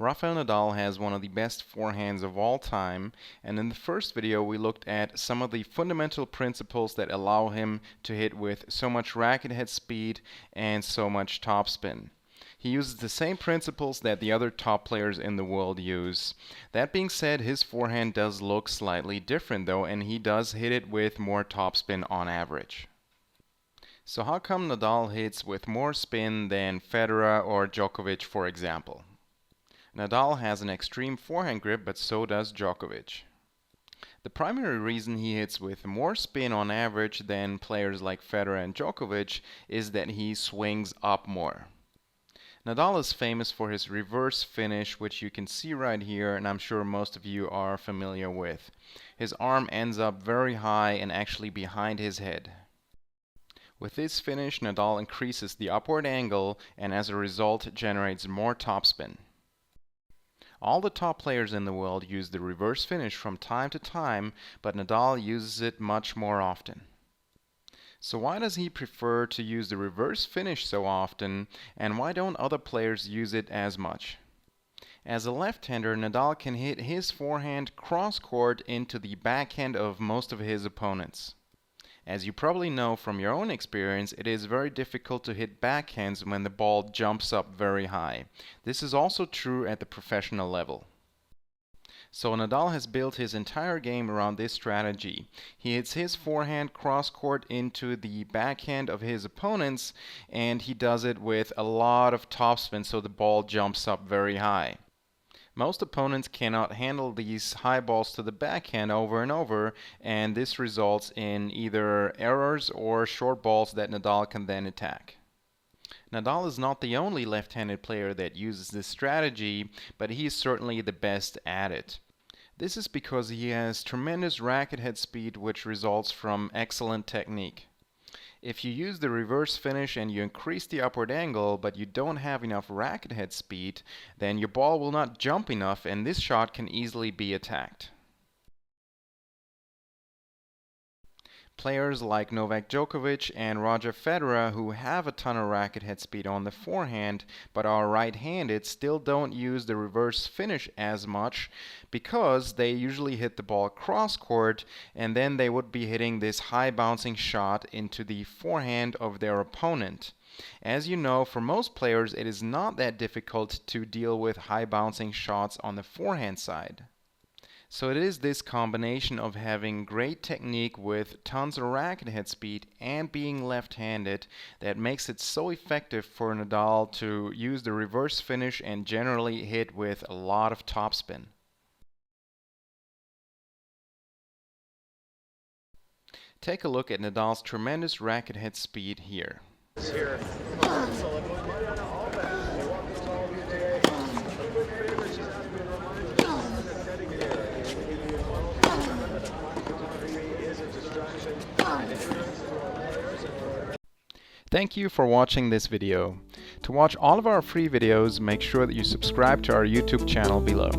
Rafael Nadal has one of the best forehands of all time, and in the first video we looked at some of the fundamental principles that allow him to hit with so much racket head speed and so much topspin. He uses the same principles that the other top players in the world use. That being said, his forehand does look slightly different though, and he does hit it with more topspin on average. So how come Nadal hits with more spin than Federer or Djokovic, for example? Nadal has an extreme forehand grip, but so does Djokovic. The primary reason he hits with more spin on average than players like Federer and Djokovic is that he swings up more. Nadal is famous for his reverse finish, which you can see right here, and I'm sure most of you are familiar with. His arm ends up very high and actually behind his head. With this finish, Nadal increases the upward angle and as a result generates more topspin. All the top players in the world use the reverse finish from time to time, but Nadal uses it much more often. So why does he prefer to use the reverse finish so often, and why don't other players use it as much? As a left-hander, Nadal can hit his forehand cross-court into the backhand of most of his opponents. As you probably know from your own experience, it is very difficult to hit backhands when the ball jumps up very high. This is also true at the professional level. So Nadal has built his entire game around this strategy. He hits his forehand cross-court into the backhand of his opponents, and he does it with a lot of topspin so the ball jumps up very high. Most opponents cannot handle these high balls to the backhand over and over, and this results in either errors or short balls that Nadal can then attack. Nadal is not the only left-handed player that uses this strategy, but he is certainly the best at it. This is because he has tremendous racket head speed, which results from excellent technique. If you use the reverse finish and you increase the upward angle, but you don't have enough racket head speed, then your ball will not jump enough and this shot can easily be attacked. Players like Novak Djokovic and Roger Federer, who have a ton of racket head speed on the forehand but are right-handed, still don't use the reverse finish as much because they usually hit the ball cross-court and then they would be hitting this high bouncing shot into the forehand of their opponent. As you know, for most players it is not that difficult to deal with high bouncing shots on the forehand side. So it is this combination of having great technique with tons of racket head speed and being left-handed that makes it so effective for Nadal to use the reverse finish and generally hit with a lot of topspin. Take a look at Nadal's tremendous racket head speed here. Thank you for watching this video. To watch all of our free videos, make sure that you subscribe to our YouTube channel below.